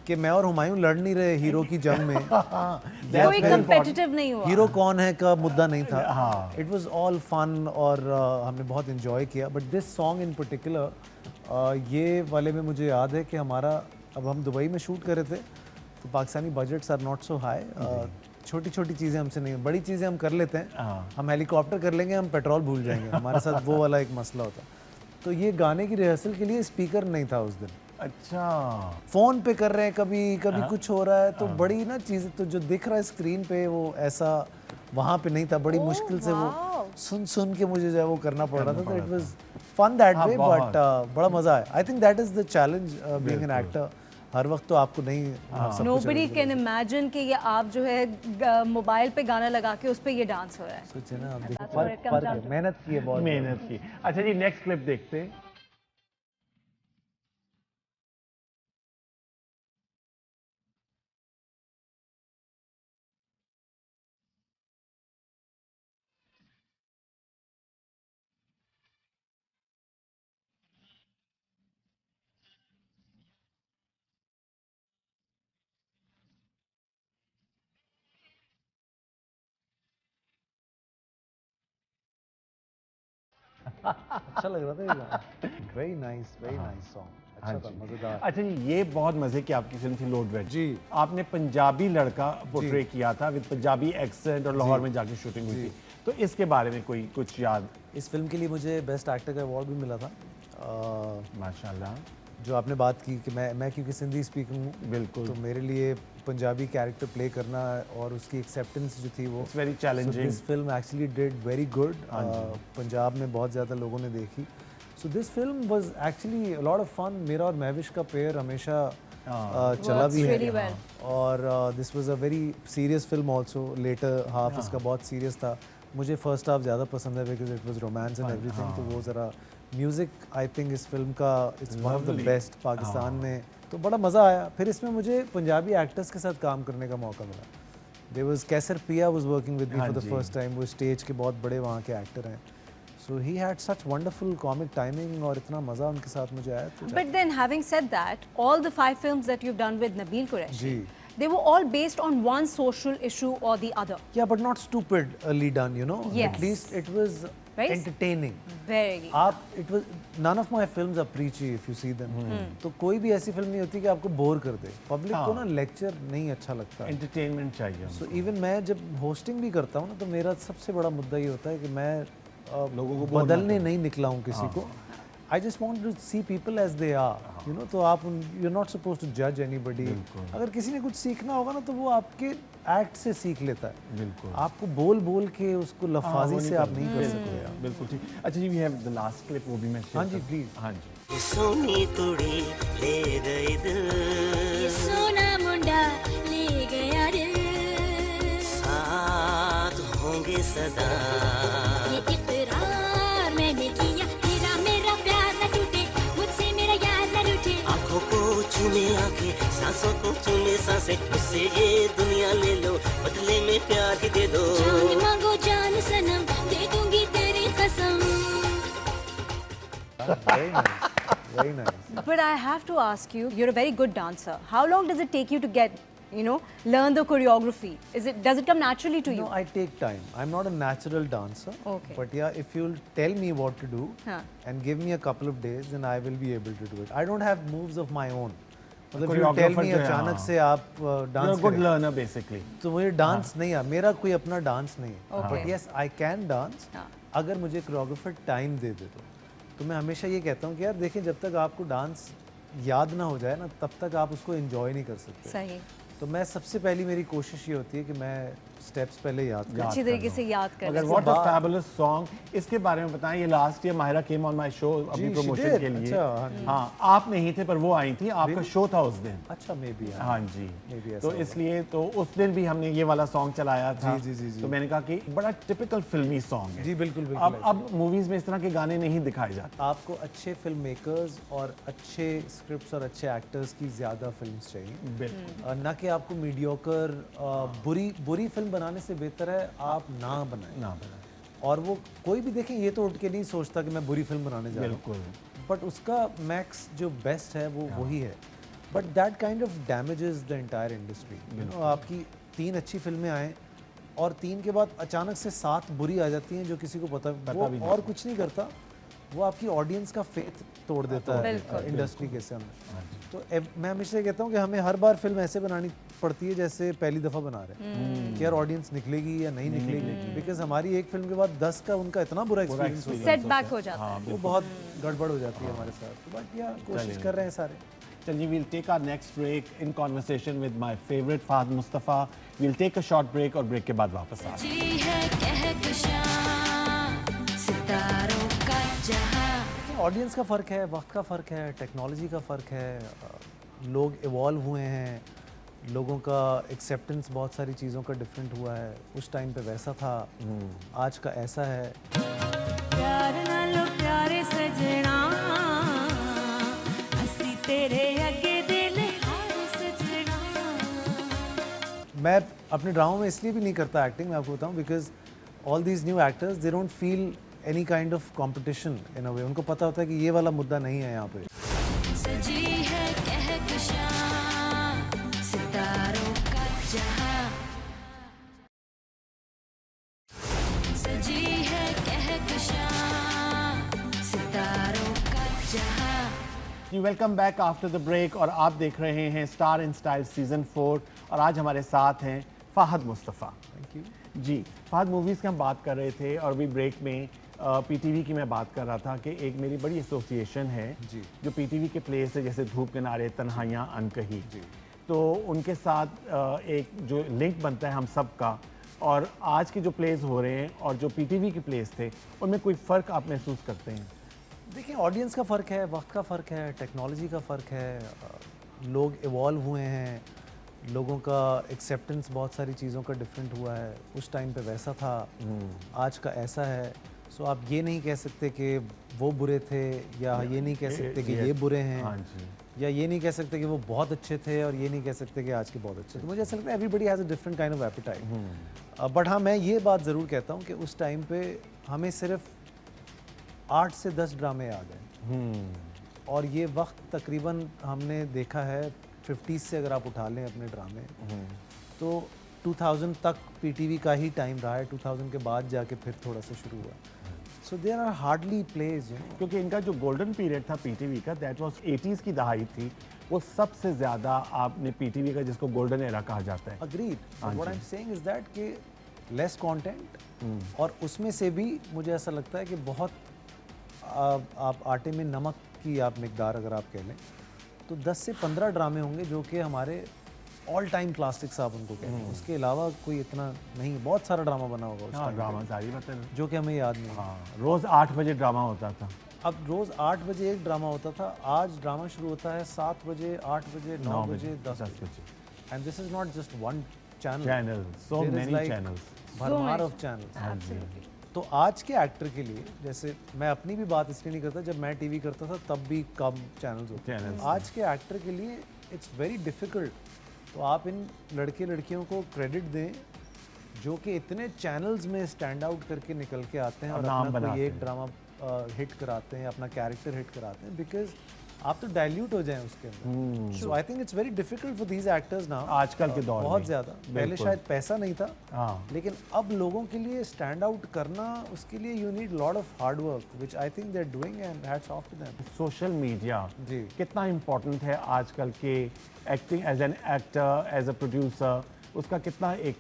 [SPEAKER 4] कि मैं और हुमायूं लड़ नहीं रहे हीरो की जंग में.
[SPEAKER 3] कोई competitive नहीं हुआ.
[SPEAKER 4] हीरो कौन है का मुद्दा नहीं था. इट वाज ऑल फन और हमने बहुत एंजॉय किया. But this song in particular, ये वाले में मुझे याद है कि हमारा, अब हम दुबई में शूट कर रहे थे तो Pakistani budgets are not so high. छोटी छोटी चीज़ें हमसे नहीं, बड़ी चीज़ें हम कर लेते हैं।
[SPEAKER 2] हाँ।
[SPEAKER 4] हम हेलीकॉप्टर कर लेंगे, हम पेट्रोल भूल जाएंगे, हमारे साथ वो वाला एक मसला होता। तो ये गाने की रिहर्सल के लिए स्पीकर नहीं था उस दिन,
[SPEAKER 2] अच्छा,
[SPEAKER 4] फ़ोन पे कर रहे हैं, कभी कभी कुछ हो रहा है, तो बड़ी ना चीज़ें, तो जो दिख रहा है स्क्रीन पे वो ऐसा वहाँ पे नहीं था, बड़ी मुश्किल से वो सुन के मुझे जो है वो करना पड़ रहा था। तो it was fun that way, but बड़ा मज़ा आया। I think that is the challenge being an actor. हर वक्त तो आपको नहीं सब कुछ
[SPEAKER 3] नोबडी कैन इमेजिन कि ये आप जो है मोबाइल पे गाना लगा के उस पे ये डांस हो रहा है।
[SPEAKER 4] सोचे ना, आप देखो
[SPEAKER 3] That's where it comes
[SPEAKER 4] फर्क
[SPEAKER 3] down
[SPEAKER 4] है,
[SPEAKER 3] to.
[SPEAKER 4] मेहनत की है बहुत।
[SPEAKER 2] मेहनत की। अच्छा जी, नेक्स्ट क्लिप देखते हैं।
[SPEAKER 4] अच्छा लग रहा था ये गाना। वेरी नाइस सॉन्ग,
[SPEAKER 2] हाँ
[SPEAKER 4] अच्छा था,
[SPEAKER 2] जी।
[SPEAKER 4] मज़ेदार।
[SPEAKER 2] अच्छा जी, ये बहुत मजे की आपकी फिल्म थी लोड वेड।
[SPEAKER 4] जी।
[SPEAKER 2] आपने पंजाबी लड़का पोर्ट्रे किया था विद पंजाबी एक्सेंट और लाहौर में जाके शूटिंग हुई थी, तो इसके बारे में कोई कुछ याद?
[SPEAKER 4] इस फिल्म के लिए मुझे बेस्ट एक्टर का अवार्ड भी मिला था।
[SPEAKER 2] माशाल्लाह।
[SPEAKER 4] जो आपने बात की कि मैं क्योंकि सिंधी स्पीकिंग हूँ,
[SPEAKER 2] बिल्कुल।
[SPEAKER 4] तो मेरे लिए पंजाबी कैरेक्टर प्ले करना और उसकी एक्सेप्टेंस जो थी वो
[SPEAKER 2] it's very challenging.
[SPEAKER 4] This film actually did very good. Punjab में बहुत ज़्यादा लोगों ने देखी। So this film was actually a lot of fun. मेरा और महविश का पेयर हमेशा चला भी
[SPEAKER 3] really
[SPEAKER 4] है।
[SPEAKER 3] well.
[SPEAKER 4] और this was a very serious film also. Latter half इसका बहुत सीरियस था। मुझे फर्स्ट हाफ ज़्यादा पसंद है because it was romance and everything. तो वो ज़रा म्यूज़िक आई थिंक इस फिल्म का it's one of the best Pakistan में। तो बड़ा मज़ा आया। फिर इसमें मुझे पंजाबी एक्टर्स के साथ काम करने का मौका मिला। There was Qaiser Piya was working with me for the first time. वो स्टेज के बहुत बड़े वहाँ के एक्टर हैं। So he had such wonderful comic timing और इतना मज़ा उनके साथ मुझे आया। तो
[SPEAKER 3] But then, having said that, all the 5 films that you've done with Nabil Qureshi,
[SPEAKER 4] ji.
[SPEAKER 3] they were all based on one social issue or the other.
[SPEAKER 4] Yeah, but not stupidly done, you know.
[SPEAKER 3] Yes.
[SPEAKER 4] At least it was
[SPEAKER 3] Right?
[SPEAKER 4] entertaining.
[SPEAKER 3] Very.
[SPEAKER 4] It was none of my films are preachy if you see them. तो कोई भी ऐसी film नहीं होती कि आपको bore कर दे। Public को ना लेक्चर नहीं अच्छा लगता।
[SPEAKER 2] एंटरटेनमेंट चाहिए।
[SPEAKER 4] सो इवन मैं जब होस्टिंग भी करता हूँ ना, तो मेरा सबसे बड़ा मुद्दा ये होता है कि मैं लोगों को बदलने नहीं निकला हूँ किसी को। I just want to see people as they are, you know. तो आप you're not supposed to judge anybody. अगर किसी ने कुछ सीखना होगा ना, तो वो आपके एक्ट से सीख लेता है।
[SPEAKER 2] बिल्कुल।
[SPEAKER 4] आपको बोल के उसको लफाजी से आप नहीं कर सकते।
[SPEAKER 2] बिल्कुल ठीक। अच्छा जी, we have the last clip, वो भी मैं
[SPEAKER 4] हाँ जी, प्लीज।
[SPEAKER 2] हाँ जी।
[SPEAKER 5] सोनी कुड़ी ले गई दिल,
[SPEAKER 1] ये सोना मुंडा ले गया दिल,
[SPEAKER 5] साथ होंगे सदा,
[SPEAKER 1] ये इकरार मैंने किया, तेरा मेरा प्यार न टूटे, मुझसे मेरा यार न रूठे।
[SPEAKER 5] आंखों को चूमे आंखें, सांसों को चूमे सांसें, मुझसे ये दुनिया ले लो, बदले में प्यार ही दे दो।
[SPEAKER 1] जान मांगो जान सनम, दे दूंगी तेरी कसम।
[SPEAKER 4] Very nice, very nice.
[SPEAKER 3] But I have to ask you, you're a very good dancer. How long does it take you to get, learn the choreography? Does it come naturally to you?
[SPEAKER 4] No, I take time. I'm not a natural dancer.
[SPEAKER 3] Okay.
[SPEAKER 4] But yeah, if you'll tell me what to do
[SPEAKER 3] Huh.
[SPEAKER 4] and give me a couple of days, then I will be able to do it. I don't have moves of my own. मतलब you
[SPEAKER 2] Choreographer
[SPEAKER 4] tell me
[SPEAKER 2] जो है,
[SPEAKER 4] अचानक
[SPEAKER 2] हाँ।
[SPEAKER 4] से आप
[SPEAKER 2] You're
[SPEAKER 4] dance
[SPEAKER 2] a good learner basically.
[SPEAKER 4] तो मुझे dance नहीं है, मेरा कोई अपना डांस नहीं है।
[SPEAKER 3] Okay.
[SPEAKER 4] But yes I can dance
[SPEAKER 3] हाँ।
[SPEAKER 4] अगर मुझे कोरियोग्राफर टाइम दे दे तो मैं हमेशा ये कहता हूँ कि यार देखिए, जब तक आपको डांस याद ना हो जाए ना, तब तक आप उसको एंजॉय नहीं कर सकते।
[SPEAKER 3] सही।
[SPEAKER 4] तो मैं सबसे पहली मेरी कोशिश ये होती है कि मैं स्टेप्स पहले याद करूँ।
[SPEAKER 3] अच्छी तरीके से याद कर
[SPEAKER 2] अगर
[SPEAKER 3] लें।
[SPEAKER 2] व्हाट अ फैबुलस सॉन्ग, इसके बारे में बताएं। ये last year Mahira came on my show अपनी
[SPEAKER 4] जी, she
[SPEAKER 2] प्रमोशन
[SPEAKER 4] did.
[SPEAKER 2] के लिए।
[SPEAKER 4] अच्छा, हाँ जी।
[SPEAKER 2] हाँ, आप नहीं थे पर वो आई थी, आपका शो था उस दिन।
[SPEAKER 4] अच्छा, मे बी।
[SPEAKER 2] हाँ जी।
[SPEAKER 4] Maybe ऐसा
[SPEAKER 2] तो
[SPEAKER 4] होगा।
[SPEAKER 2] इसलिए तो उस दिन भी हमने ये वाला सॉन्ग चलाया था।
[SPEAKER 4] जी।
[SPEAKER 2] तो मैंने कहा कि बड़ा टिपिकल फिल्मी सॉन्ग है।
[SPEAKER 4] जी, बिल्कुल बिल्कुल।
[SPEAKER 2] अब मूवीज में इस तरह के गाने नहीं दिखाए जाते।
[SPEAKER 4] आपको अच्छे फिल्म मेकर्स और अच्छे स्क्रिप्ट्स और अच्छे एक्टर्स की ज़्यादा फिल्म्स चाहिए।
[SPEAKER 2] बिल्कुल।
[SPEAKER 4] ना कि आपको मीडियोकर बुरी फिल्म बनाने से बेहतर है आप ना बनाएं।
[SPEAKER 2] ना बनाए।
[SPEAKER 4] और वो कोई भी देखें, ये तो उठ के नहीं सोचता कि मैं बुरी फिल्म बनाने जा रहा हूँ।
[SPEAKER 2] बिल्कुल।
[SPEAKER 4] बट उसका मैक्स जो बेस्ट है वो वही है। But that kind of damages the entire industry. आपकी 3 अच्छी फिल्में आए और 3 के बाद अचानक से 7 बुरी आ जाती हैं, जो किसी को पता वो
[SPEAKER 2] भी नहीं
[SPEAKER 4] और कुछ नहीं करता, वो आपकी ऑडियंस का फेथ तोड़ देता है
[SPEAKER 3] बिल्कुल।
[SPEAKER 4] इंडस्ट्री के सामने। तो मैं हमेशा कहता हूँ कि हमें हर बार फिल्म ऐसे बनानी पड़ती है जैसे पहली दफ़ा बना रहे हैं कि यार ऑडियंस निकलेगी या नहीं निकलेगी, बिकॉज हमारी एक फिल्म के बाद 10 का उनका इतना बुरा एक्सपीरियंस होता है,
[SPEAKER 3] सेटबैक हो जाता है।
[SPEAKER 4] वो बहुत गड़बड़ हो जाती है हमारे साथ। बट या कोशिश कर रहे हैं सारे।
[SPEAKER 2] चलिए, we'll take our next break in conversation with my favorite Fahad Mustafa. We'll take a short break और break के बाद वापस आ रहे हैं।
[SPEAKER 1] जी है कहकशां सितारों का जहां।
[SPEAKER 4] ऑडियंस का फ़र्क है, वक्त का फ़र्क है, टेक्नोलॉजी का फ़र्क है, लोग इवॉल्व हुए हैं, लोगों का एक्सेप्टेंस बहुत सारी चीज़ों का डिफरेंट हुआ है। उस टाइम पे वैसा था, आज का ऐसा है।
[SPEAKER 1] प्यार नालो प्यारे सजना हंसी तेरे अगे दिल हार सजना।
[SPEAKER 4] मैं अपने ड्रामा में इसलिए भी नहीं करता एक्टिंग, मैं आपको बताऊं, because all these new actors they don't feel any kind of competition in a way. उनको पता होता है कि ये वाला मुद्दा नहीं है यहाँ पे।
[SPEAKER 1] सजी है कहकशां सितारों का जहां। सजी है कहकशां सितारों का जहां।
[SPEAKER 2] जी, welcome back after the break और आप देख रहे हैं स्टार इन स्टाइल सीजन 4 और आज हमारे साथ हैं फ़ाहद मुस्तफ़ा।
[SPEAKER 4] Thank you.
[SPEAKER 2] जी, फ़ाहद मूवीज़ की हम बात कर रहे थे और अभी ब्रेक में पीटीवी की मैं बात कर रहा था कि एक मेरी बड़ी एसोसिएशन है
[SPEAKER 4] जी।
[SPEAKER 2] जो पीटीवी के प्लेस है, जैसे धूप किनारे, तन्हाइयाँ, अनकही। तो उनके साथ एक जो लिंक बनता है हम सब का, और आज के जो प्लेस हो रहे हैं और जो पीटीवी के प्लेस थे उनमें कोई फ़र्क आप महसूस करते हैं?
[SPEAKER 4] देखिए, ऑडियंस का फ़र्क है, वक्त का फ़र्क है, टेक्नोलॉजी का फ़र्क है, लोग इवॉल्व हुए हैं, लोगों का एक्सेप्टेंस बहुत सारी चीज़ों का डिफरेंट हुआ है। उस टाइम पे वैसा था, आज का ऐसा है। सो आप ये नहीं कह सकते कि वो बुरे थे, या ये नहीं कह सकते कि ये बुरे हैं,
[SPEAKER 2] हाँ जी।
[SPEAKER 4] या ये नहीं कह सकते कि वो बहुत अच्छे थे और ये नहीं कह सकते कि आज के बहुत अच्छे। तो मुझे ऐसा लगता है everybody has a different kind of appetite. But हाँ, मैं ये बात ज़रूर कहता हूँ कि उस टाइम पे हमें सिर्फ 8 से 10 ड्रामे याद हैं, और ये वक्त तकरीबन हमने देखा है 50s से अगर आप उठा लें अपने ड्रामे, तो 2000 तक पीटीवी का ही टाइम रहा है। 2000 के बाद जाके फिर थोड़ा सा शुरू हुआ। So there are hardly plays,
[SPEAKER 2] क्योंकि इनका जो गोल्डन पीरियड था पीटीवी का, दैट वाज 80s की दहाई थी, वो सबसे ज़्यादा आपने पीटीवी का, जिसको गोल्डन एरा कहा जाता है।
[SPEAKER 4] अग्रीड।
[SPEAKER 2] हाँ
[SPEAKER 4] what I am saying is that कि लेस कंटेंट, और उसमें से भी मुझे ऐसा लगता है कि बहुत आप आटे में नमक की आप मिकदार अगर आप कह लें तो 10 से 15 ड्रामे होंगे जो कि हमारे ऑल टाइम क्लासिक्स आप उनको कहते हैं। उसके अलावा कोई इतना नहीं, बहुत सारा ड्रामा बना होगा उस
[SPEAKER 2] हाँ,
[SPEAKER 4] टाइम
[SPEAKER 2] ड्रामा सारी मतलब
[SPEAKER 4] पे, जो कि हमें याद नहीं है।
[SPEAKER 2] हाँ, रोज़ 8 बजे ड्रामा होता था।
[SPEAKER 4] अब रोज़ 8 बजे एक ड्रामा होता था, आज ड्रामा शुरू होता है 7 बजे, 8 बजे, 9 बजे, 10 बजे। And this is not just one channel,
[SPEAKER 2] so many channels,
[SPEAKER 4] भरमार ऑफ चैनल्स। तो आज के एक्टर के लिए, जैसे मैं अपनी भी बात इसलिए नहीं करता, जब मैं टीवी करता था तब भी कम चैनल्स होते थे। आज के एक्टर के लिए इट्स वेरी डिफ़िकल्ट। तो आप इन लड़के लड़कियों को क्रेडिट दें जो कि इतने चैनल्स में स्टैंड आउट करके निकल के आते हैं और अपना कोई एक ड्रामा हिट कराते हैं, अपना कैरेक्टर हिट कराते हैं, बिकॉज आप तो डाइल्यूट हो जाएं उसके अंदर। So I think it's very difficult for these actors now,
[SPEAKER 2] आजकल के दौर में
[SPEAKER 4] बहुत ज़्यादा। पहले शायद पैसा नहीं था,
[SPEAKER 2] हाँ,
[SPEAKER 4] लेकिन अब लोगों के लिए स्टैंड आउट करना, उसके लिए you need lot of hard work, which I think they are doing, and hats off to them.
[SPEAKER 2] Social media
[SPEAKER 4] जी
[SPEAKER 2] कितना इम्पोर्टेंट है आजकल के acting, as an actor, as a producer, उसका कितना एक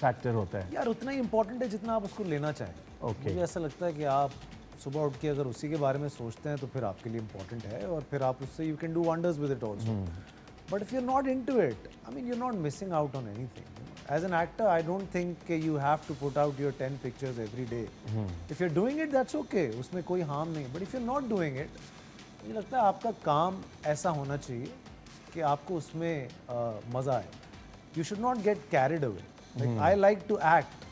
[SPEAKER 2] फैक्टर होता है?
[SPEAKER 4] यार उतना ही इम्पोर्टेंट है जितना आप उसको लेना चाहें।
[SPEAKER 2] Okay.
[SPEAKER 4] मुझे ऐसा लगता है कि आप सुबह उठ के अगर उसी के बारे में सोचते हैं तो फिर आपके लिए इम्पोर्टेंट है, और फिर आप उससे you can do wonders with it also. But if you are not into it, I mean you are not missing out on anything. As an actor I don't think you have to put out your 10 pictures every day. If you are doing it that's okay, उसमें कोई harm नहीं। But if you are not doing it, मुझे लगता है आपका काम ऐसा होना चाहिए कि आपको उसमें मज़ा आए। You should not get carried away. Like I like to act.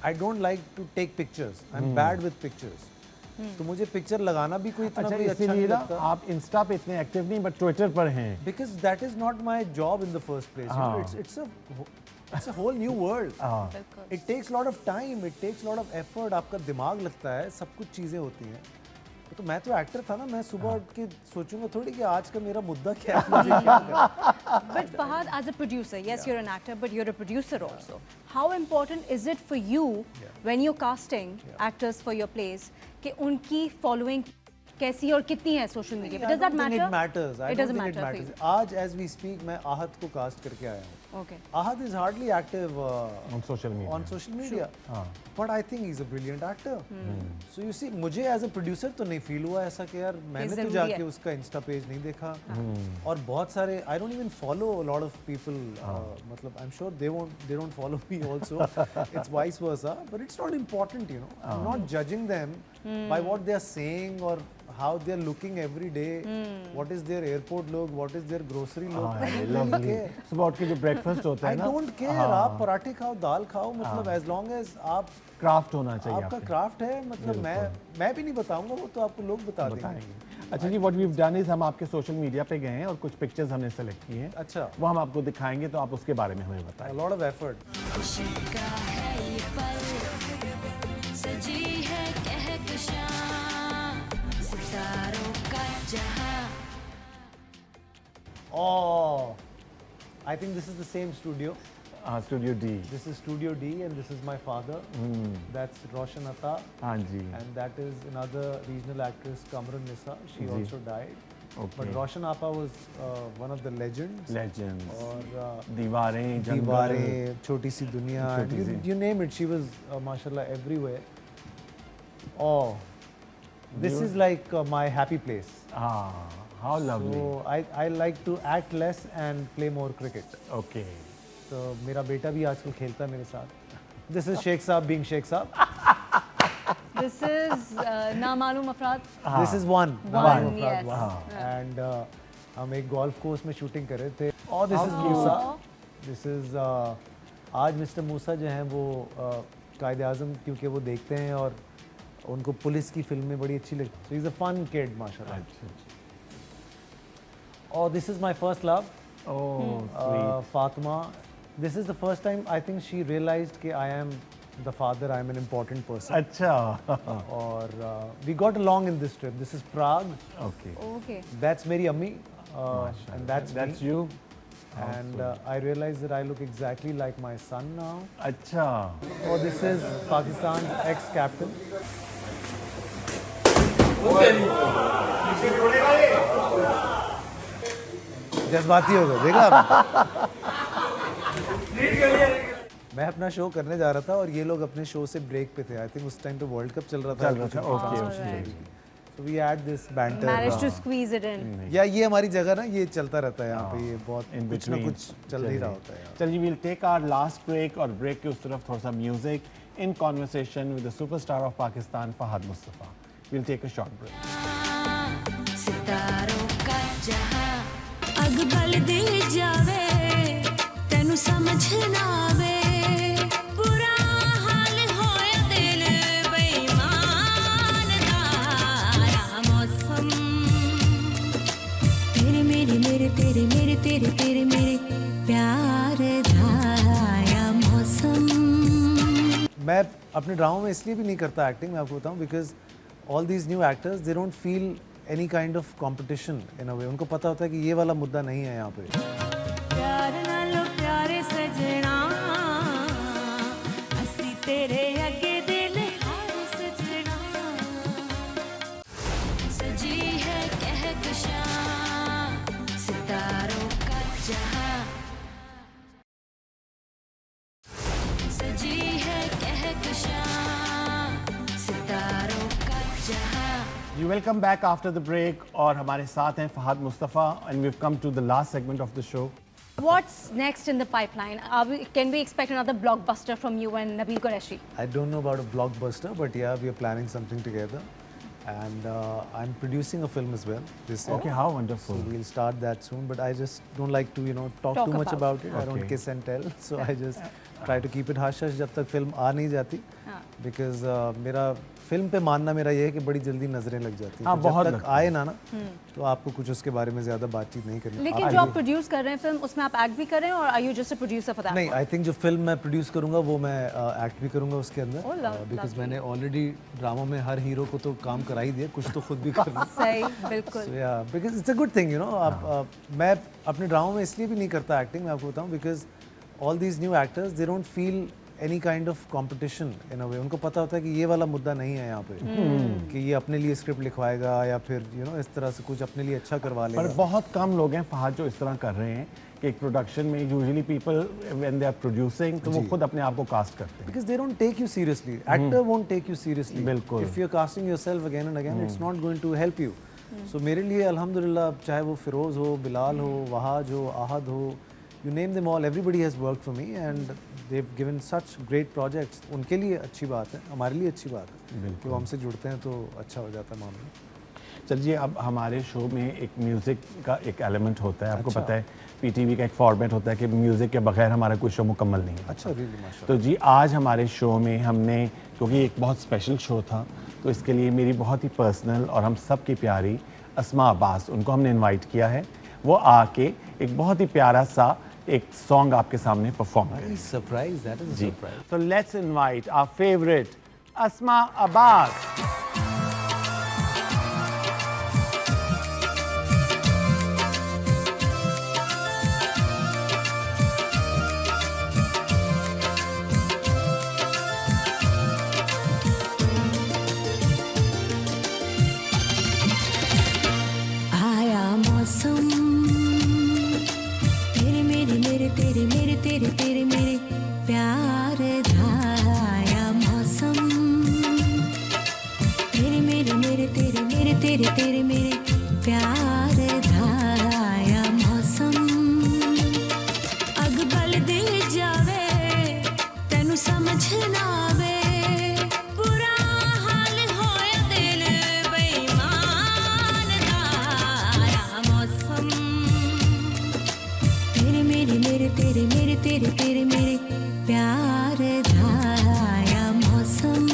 [SPEAKER 4] I don't like to take pictures. I'm bad with pictures. तो मुझे पिक्चर लगाना भी कोई इतना कोई अच्छा नहीं लगता।
[SPEAKER 2] आप इंस्टा पे इतने एक्टिव नहीं, बट ट्विटर पर हैं।
[SPEAKER 4] Because that is not my job in the first place. You know, it's a whole new world. It takes a lot of time. It takes a lot of effort. आपका दिमाग लगता है, सब कुछ चीज़ें होती हैं। तो मैं तो एक्टर था ना, मैं सुबह उठ के सोचूंगा थोड़ी कि आज का मेरा मुद्दा क्या है, मुझे क्या करना है।
[SPEAKER 3] But Fahad, as a producer, yes, you're an actor, but you're a producer also. How important is it for you when you're casting actors for your plays कि उनकी following कैसी और कितनी है सोशल मीडिया पे?
[SPEAKER 4] I
[SPEAKER 3] does that
[SPEAKER 4] don't think
[SPEAKER 3] matter?
[SPEAKER 4] it matters. I
[SPEAKER 3] It
[SPEAKER 4] don't
[SPEAKER 3] doesn't
[SPEAKER 4] think it
[SPEAKER 3] matter for
[SPEAKER 4] matters. आज as we speak मैं आहत को कास्ट करके आया हूँ.
[SPEAKER 3] Okay
[SPEAKER 4] Ahad is hardly active
[SPEAKER 2] On social media.
[SPEAKER 4] on social media.
[SPEAKER 2] हाँ.
[SPEAKER 4] But I think he's a brilliant actor. So you see, मुझे as a producer तो नहीं feel हुआ ऐसा कि यार मैंने तो
[SPEAKER 3] जरूरी
[SPEAKER 4] जाके
[SPEAKER 3] है।
[SPEAKER 4] उसका इंस्टा पेज नहीं देखा और बहुत सारे I don't even follow a lot of people. मतलब I'm sure they don't follow me also. It's vice versa. But it's not important, you know. I'm not judging them by what they are saying or how they are looking every day. What is their airport look? What is their grocery look? I don't really
[SPEAKER 2] lovely.
[SPEAKER 4] care.
[SPEAKER 2] सुबह उठ के जो breakfast होता
[SPEAKER 4] I
[SPEAKER 2] है ना,
[SPEAKER 4] don't care. आप पराठे खाओ, दाल खाओ, मतलब as long as आप
[SPEAKER 2] क्राफ्ट होना चाहिए
[SPEAKER 4] आपका
[SPEAKER 2] आपके।
[SPEAKER 4] क्राफ्ट है, मतलब मैं भी नहीं बताऊंगा, वो तो आपको लोग बता देंगे.
[SPEAKER 2] बताएंगे। अच्छा जी, what we have done is हम आपके सोशल मीडिया पे गए हैं और कुछ पिक्चर्स हमने सेलेक्ट की हैं।
[SPEAKER 4] अच्छा.
[SPEAKER 2] वो हम आपको दिखाएंगे, तो आप उसके बारे में हमें
[SPEAKER 4] A
[SPEAKER 2] बताएं।
[SPEAKER 4] lot of effort.
[SPEAKER 1] खुशी का है ये पल, सजी है कहकशां, सितारों का जहां.
[SPEAKER 4] Oh, I think this is the same studio.
[SPEAKER 2] Studio D.
[SPEAKER 4] This is Studio D, and this is my father. That's Roshan Atta,
[SPEAKER 2] हाँ जी।
[SPEAKER 4] and that is another regional actress, Kamran Nisa. She
[SPEAKER 2] जी.
[SPEAKER 4] also died.
[SPEAKER 2] Okay.
[SPEAKER 4] But Roshan Appa was one of the legends.
[SPEAKER 2] Legends.
[SPEAKER 4] और
[SPEAKER 2] दीवारें, जंगल।
[SPEAKER 4] दीवारें, छोटी सी दुनिया,
[SPEAKER 2] छोटी सी।
[SPEAKER 4] you name it, she was mashallah everywhere. Oh, this is like my happy place.
[SPEAKER 2] हाँ, how lovely.
[SPEAKER 4] So I like to act less and play more cricket.
[SPEAKER 2] Okay.
[SPEAKER 4] तो मेरा बेटा भी आजकल खेलता है मेरे साथ. This is Sheikh Saab being Sheikh Saab.
[SPEAKER 3] This is Namaloom Afraad.
[SPEAKER 4] This is one.
[SPEAKER 3] One,
[SPEAKER 4] Naam
[SPEAKER 3] yes.
[SPEAKER 4] Afraad, one. And हम एक गोल्फ कोर्स में शूटिंग कर रहे थे. और this is
[SPEAKER 3] How
[SPEAKER 4] Musa.
[SPEAKER 3] cute.
[SPEAKER 4] This is आज मिस्टर मूसा जो हैं वो कायद आज़म क्योंकि वो देखते हैं और उनको पुलिस की फिल्में बड़ी अच्छी लगती हैं. So he's a fun kid, माशाल्लाह. Oh, this is my first love.
[SPEAKER 2] Oh, sweet.
[SPEAKER 4] Fatima. This is the first time I think she realized that I am the father, I am an important person.
[SPEAKER 2] अच्छा।
[SPEAKER 4] और we got along in this trip. This is Prague.
[SPEAKER 2] Okay.
[SPEAKER 3] Okay
[SPEAKER 4] That's Meri Ammi. And that's
[SPEAKER 2] That's
[SPEAKER 4] me.
[SPEAKER 2] you.
[SPEAKER 4] And I realized that I look exactly like my son now.
[SPEAKER 2] अच्छा।
[SPEAKER 4] Oh, this is Pakistan's ex-captain. जज्बाती हो गए, देखा आपने? मैं अपना show करने जा रहा था और ये लोग अपने शो से ब्रेक पे थे. आई थिंक उस टाइम पे वर्ल्ड कप चल रहा था.
[SPEAKER 2] चल रहा था, okay, okay.
[SPEAKER 4] So we had this banter.
[SPEAKER 3] Manage to squeeze it in.
[SPEAKER 4] या ये हमारी जगह ना, ये चलता रहता है यहाँ पे. ये बहुत
[SPEAKER 2] In
[SPEAKER 4] कुछ ना
[SPEAKER 2] between.
[SPEAKER 4] कुछ चल ही रहा होता है.
[SPEAKER 2] चलिए, we'll take our last break और ब्रेक के उस तरफ थोड़ा सा music in conversation with the superstar of Pakistan, Fahad Mustafa. We'll take a short break.
[SPEAKER 1] सितारों का जहां, अग बल दे जावे, तेनू समझ ना आवे, बुरा हाल होया दिल बेईमान दा, या मौसम तेरे मेरे मेरे तेरे मेरे तेरे तेरे मेरे प्यार दा, या मौसम.
[SPEAKER 4] मैं अपने ड्रामा में इसलिए भी नहीं करता एक्टिंग, मैं आपको बताऊं, because all these new actors they don't feel any kind of competition in a way. उनको पता होता है कि ये वाला मुद्दा नहीं है यहाँ पे.
[SPEAKER 1] प्यार नालो प्यारे सजना, असी तेरे अगे दिल हार सजना, सजी है कहकशां, सितारों का जहां, सजी है कहकशां, सितारों का जहां.
[SPEAKER 2] You welcome back after the break और हमारे साथ हैं Fahad Mustafa and we've come to the last segment of the show.
[SPEAKER 3] What's next in the pipeline? Can we expect another blockbuster from you and Nabil Qureshi?
[SPEAKER 4] I don't know about a blockbuster, but yeah, we are planning something together. And I'm producing a film as well this year.
[SPEAKER 2] Okay, how
[SPEAKER 4] So
[SPEAKER 2] wonderful.
[SPEAKER 4] we'll start that soon, but I just don't like to, talk too much about it. I don't
[SPEAKER 2] Okay.
[SPEAKER 4] kiss and tell, so I just try to keep it hush hush जब तक film आ नहीं जाती. Because मेरा film पे मानना मेरा ये है कि बड़ी जल्दी नजरें लग जाती हैं.
[SPEAKER 2] हाँ,
[SPEAKER 4] तो
[SPEAKER 2] बहुत
[SPEAKER 4] जब तक
[SPEAKER 2] लगती
[SPEAKER 4] आए ना तो आपको कुछ उसके बारे में ज्यादा बातचीत नहीं करनी.
[SPEAKER 3] लेकिन जो आप प्रोड्यूस कर रहे हैं फिल्म, उसमें आप एक्ट भी कर रहे हैं और are you just a producer for that?
[SPEAKER 4] नहीं, आई थिंक जो फिल्म मैं प्रोड्यूस करूंगा वो मैं एक्ट भी करूंगा उसके अंदर.
[SPEAKER 3] Oh,
[SPEAKER 4] बिकॉज मैंने ऑलरेडी ड्रामा में हर हीरो को तो काम करा ही दिया, कुछ तो खुद भी करना.
[SPEAKER 3] सही, बिल्कुल.
[SPEAKER 4] So yeah, because it's a good thing, मैं अपने ड्रामा में इसलिए भी नहीं करता एक्टिंग, मैं आपको बताऊं, because all these new actors they don't feel any kind of competition in a way. उनको पता होता है कि ये वाला मुद्दा नहीं है यहाँ पे कि ये अपने लिए स्क्रिप्ट लिखवाएगा या फिर इस तरह से कुछ अपने लिए अच्छा करवा लेगा।
[SPEAKER 2] पर बहुत कम लोग हैं फहद जो इस तरह कर रहे हैं कि एक प्रोडक्शन में usually people when they are producing तो वो खुद अपने आप को कास्ट करते हैं।
[SPEAKER 4] Because they don't take you seriously. Actor won't take you seriously.
[SPEAKER 2] बिल्कुल।
[SPEAKER 4] If you're casting yourself again and again, it's not going to help you. So मेरे लिए अल्हम्दुलिल्लाह चाहे वो फिरोज हो, बिलाल हो, वहाज हो, आहद हो, you name them all, everybody has worked for me and they've given such great projects. उनके लिए अच्छी बात है, हमारे लिए अच्छी बात है कि वो हमसे जुड़ते हैं तो अच्छा हो जाता है मामला।
[SPEAKER 2] चलिए अब हमारे शो में एक म्यूज़िक का एक एलिमेंट होता है, आपको पता है पीटीवी का एक फॉर्मेट होता है कि म्यूज़िक के बगैर हमारा कोई शो मुकम्मल नहीं है।
[SPEAKER 4] अच्छा, रियली माशाल्लाह।
[SPEAKER 2] तो जी आज हमारे शो में हमने, क्योंकि एक बहुत स्पेशल शो था, तो इसके लिए मेरी बहुत ही पर्सनल और हम सब की प्यारी अस्मा अब्बास, उनको हमने इनवाइट किया है। वो आके एक बहुत ही प्यारा सा एक सॉन्ग आपके सामने परफॉर्म करें।
[SPEAKER 4] सरप्राइज, दैट इज
[SPEAKER 2] जी,
[SPEAKER 4] सरप्राइज।
[SPEAKER 2] तो let's invite our favourite Asma Abbas.
[SPEAKER 1] आया मौसम तेरे मेरे मेरे तेरे मेरे तेरे तेरे मेरे प्यार दा। आया मौसम तेरे मेरे मेरे तेरे मेरे तेरे तेरे मेरे प्यार दा। आया मौसम अग बल दे जावे तेनू समझ ना आवे बुरा हाल होया दिल बेईमान दा। आया मौसम तेरे मेरे मेरे तेरे मेरे तेरे तेरे मेरे प्यार दा। आया मौसम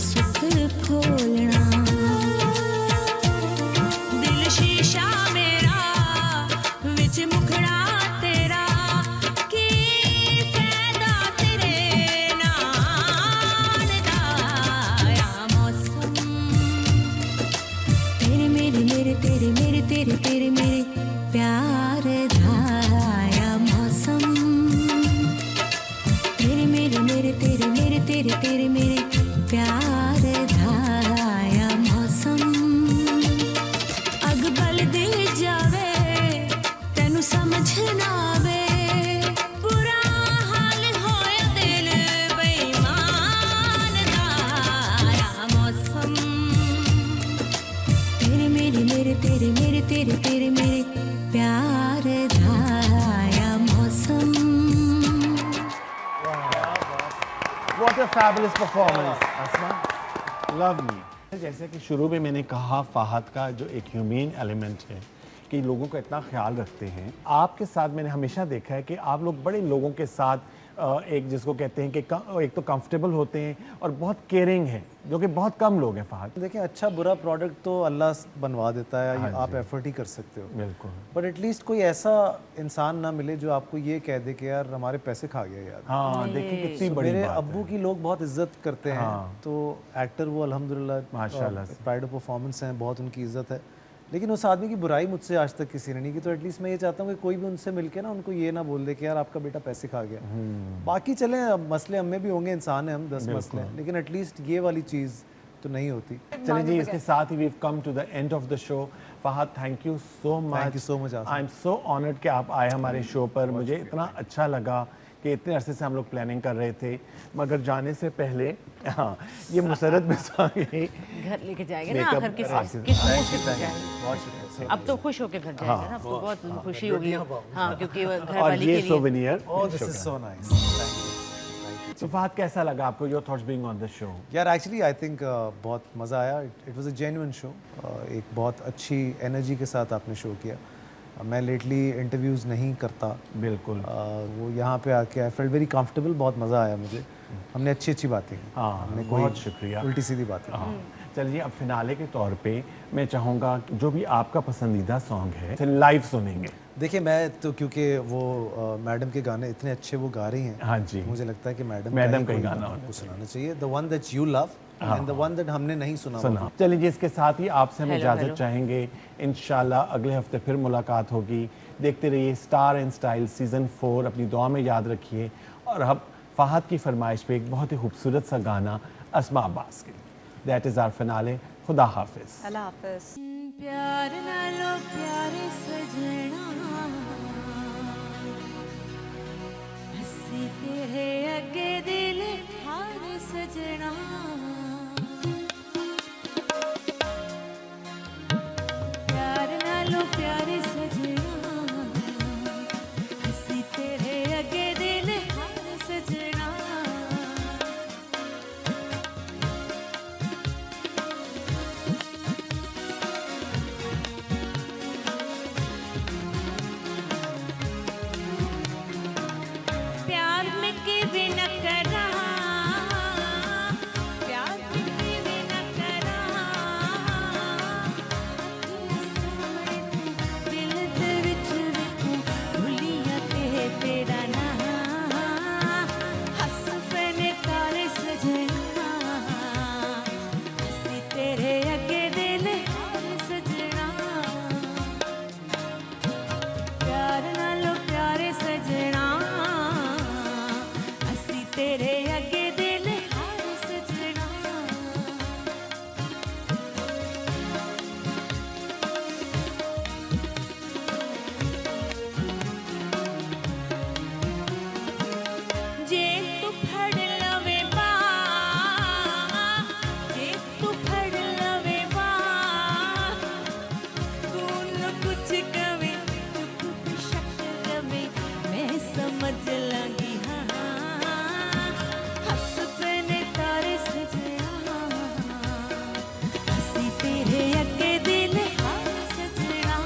[SPEAKER 1] सुख खोलना दिल शीशा मेरा विच मुखड़ा तेरा की फायदा तेरे नाल दा आया मौसम तेरे मेरे मेरे तेरे मेरे तेरे तेरे मेरे प्यार दा आया मौसम तेरे मेरे मेरे तेरे मेरे तेरे तेरे मेरे प्यार दा आया मेरे मेरे प्यार धाया मौसम।
[SPEAKER 2] What a fabulous performance, Asma. Lovely. जैसे कि शुरू में मैंने कहा, फहद का जो एक ह्यूमन एलिमेंट है कि लोगों का इतना ख्याल रखते हैं। आपके साथ मैंने हमेशा देखा है कि आप लोग बड़े लोगों के साथ एक जिसको कहते हैं कि एक तो कंफर्टेबल होते हैं और बहुत केयरिंग है, जो कि बहुत कम लोग हैं फहद।
[SPEAKER 4] देखिए, अच्छा बुरा प्रोडक्ट तो अल्लाह बनवा देता है,
[SPEAKER 2] हाँ
[SPEAKER 4] आप
[SPEAKER 2] जी।
[SPEAKER 4] एफर्ट ही कर सकते हो।
[SPEAKER 2] बिल्कुल।
[SPEAKER 4] बट एटलीस्ट कोई ऐसा इंसान ना मिले जो आपको ये कह दे कि यार हमारे पैसे खा गया यार।
[SPEAKER 2] हाँ, देखिए कितनी बड़ी
[SPEAKER 4] मेरे
[SPEAKER 2] बात
[SPEAKER 4] अब्बू
[SPEAKER 2] है।
[SPEAKER 4] की लोग बहुत इज्जत करते हैं,
[SPEAKER 2] हाँ।
[SPEAKER 4] तो एक्टर वो अल्हम्दुलिल्लाह
[SPEAKER 2] माशाल्लाह से।
[SPEAKER 4] प्राइड ऑफ परफॉर्मेंस हैं, बहुत उनकी इज्जत है। लेकिन उस आदमी की बुराई मुझसे आज तक किसी ने नहीं की, तो एटलीस्ट मैं ये चाहता हूँ कि कोई भी उनसे मिलके ना उनको ये ना बोल दे कि यार आपका बेटा पैसे खा गया। बाकी चले मसले हमें भी होंगे, इंसान है हम, 10 मसले, लेकिन एटलीस्ट ये वाली चीज़ तो नहीं होती।
[SPEAKER 2] चलिए जी, इसके साथ ही we've come to the end of the show. Fahad, thank you so much.
[SPEAKER 4] Thank you so much, Asif.
[SPEAKER 2] I am so honoured कि आप आए हमारे शो पर। मुझे इतना अच्छा लगा कि इतने अरसे से हम लोग प्लानिंग कर रहे थे, मगर जाने से पहले हाँ ये मुसरत में
[SPEAKER 6] घर लेके जाएंगे ना, आखिर किस मुंह से घर जाएंगे। अब तो खुश होकर घर जाएंगे ना, आपको बहुत खुशी होगी। हाँ, क्योंकि वो घर
[SPEAKER 2] और
[SPEAKER 6] वाली
[SPEAKER 2] ये
[SPEAKER 6] के लिए।
[SPEAKER 2] Souvenir.
[SPEAKER 4] Oh, this is so nice. Thank you.
[SPEAKER 2] तो फहद, कैसा लगा आपको your thoughts being on the show?
[SPEAKER 4] यार एक्चुअली आई थिंक बहुत मज़ा आया। It was a genuine show. एक बहुत अच्छी एनर्जी के साथ आपने शो किया। मैं लेटली इंटरव्यूज़ नहीं करता।
[SPEAKER 2] बिल्कुल।
[SPEAKER 4] वो यहाँ पे आके आई फेल्ट वेरी कंफर्टेबल, बहुत मज़ा आया मुझे। हमने अच्छी अच्छी बातें की।
[SPEAKER 2] हाँ,
[SPEAKER 4] हमने
[SPEAKER 2] बहुत शुक्रिया।
[SPEAKER 4] उल्टी सीधी बातें
[SPEAKER 2] हाँ, चलिए अब फिनाले के तौर पे मैं चाहूँगा कि जो भी आपका पसंदीदा सॉन्ग है लाइव सुनेंगे।
[SPEAKER 4] देखिए, मैं तो क्योंकि वो मैडम के गाने इतने अच्छे वो गा रही हैं,
[SPEAKER 2] हाँ जी,
[SPEAKER 4] मुझे लगता है कि मैडम
[SPEAKER 2] का ही गाना
[SPEAKER 4] आपको सुनाना चाहिए। The one that you love and the one that हमने नहीं सुना।
[SPEAKER 2] सुना। चलिए जी, इसके साथ ही आपसे हम
[SPEAKER 6] हेलो,
[SPEAKER 2] इजाज़त
[SPEAKER 6] हेलो।
[SPEAKER 2] चाहेंगे। इंशाल्लाह अगले हफ्ते फिर मुलाकात होगी। देखते रहिए स्टार एंड स्टाइल सीज़न 4। अपनी दुआ में याद रखिए। और अब फहद की फरमाइश पे एक बहुत ही खूबसूरत सा गाना अस्मा अब्बास के। That is our finale. खुदा हाफिज़।
[SPEAKER 3] अल्लाह हाफिज़।
[SPEAKER 1] प्यार ना लो प्यारे सजना, हंसी तेरे अगे दिल ठार सजना। प्यार ना लो प्यारे सजना, हंसी तेरे अगे दिल ठार सजना। प्यार में के भी न करा, प्यार में के भी न करा, दिल दे विच विचों भुलिया ते तेरा नाम। हस पैने तारे सजना, हसी तेरे अगे दिल हार सजना। प्यार ना लो प्यारे सजना, हसी तेरे अगे दिल हार सजना। जे तू फड़ लवे बा, जे तू फड़ लवे बा, तू न कुछ कवे, तू कुछ शक कवे, मैं समझ लगी हाँ। हंस पैने तारे सजना, हंसी तेरे अगे दिल हार सजना।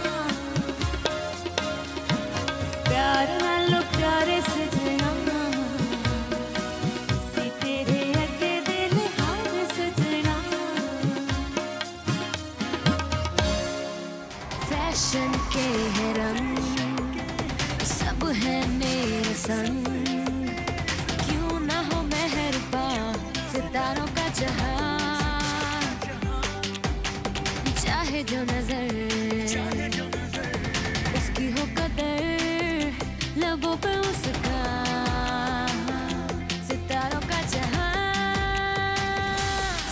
[SPEAKER 1] प्यार ना लो प्यारे सजना, हंसी तेरे अगे दिल हार सजना। फैशन के है रंग, सब है मेरे संग। क्यों ना हो मेहरबान सितारों का जहां, चाहे जो नजर उसकी हो कदर, लबों पे उसका सितारों का जहां।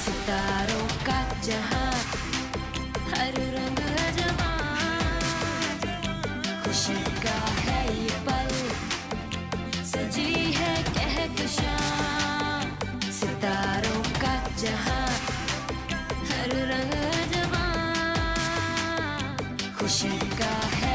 [SPEAKER 1] सितारों का जहां, हर रंग है जवां। खुशी का है ये पल, सजी है कहकशां। सितारों का जहां, हर रंग है जवां। है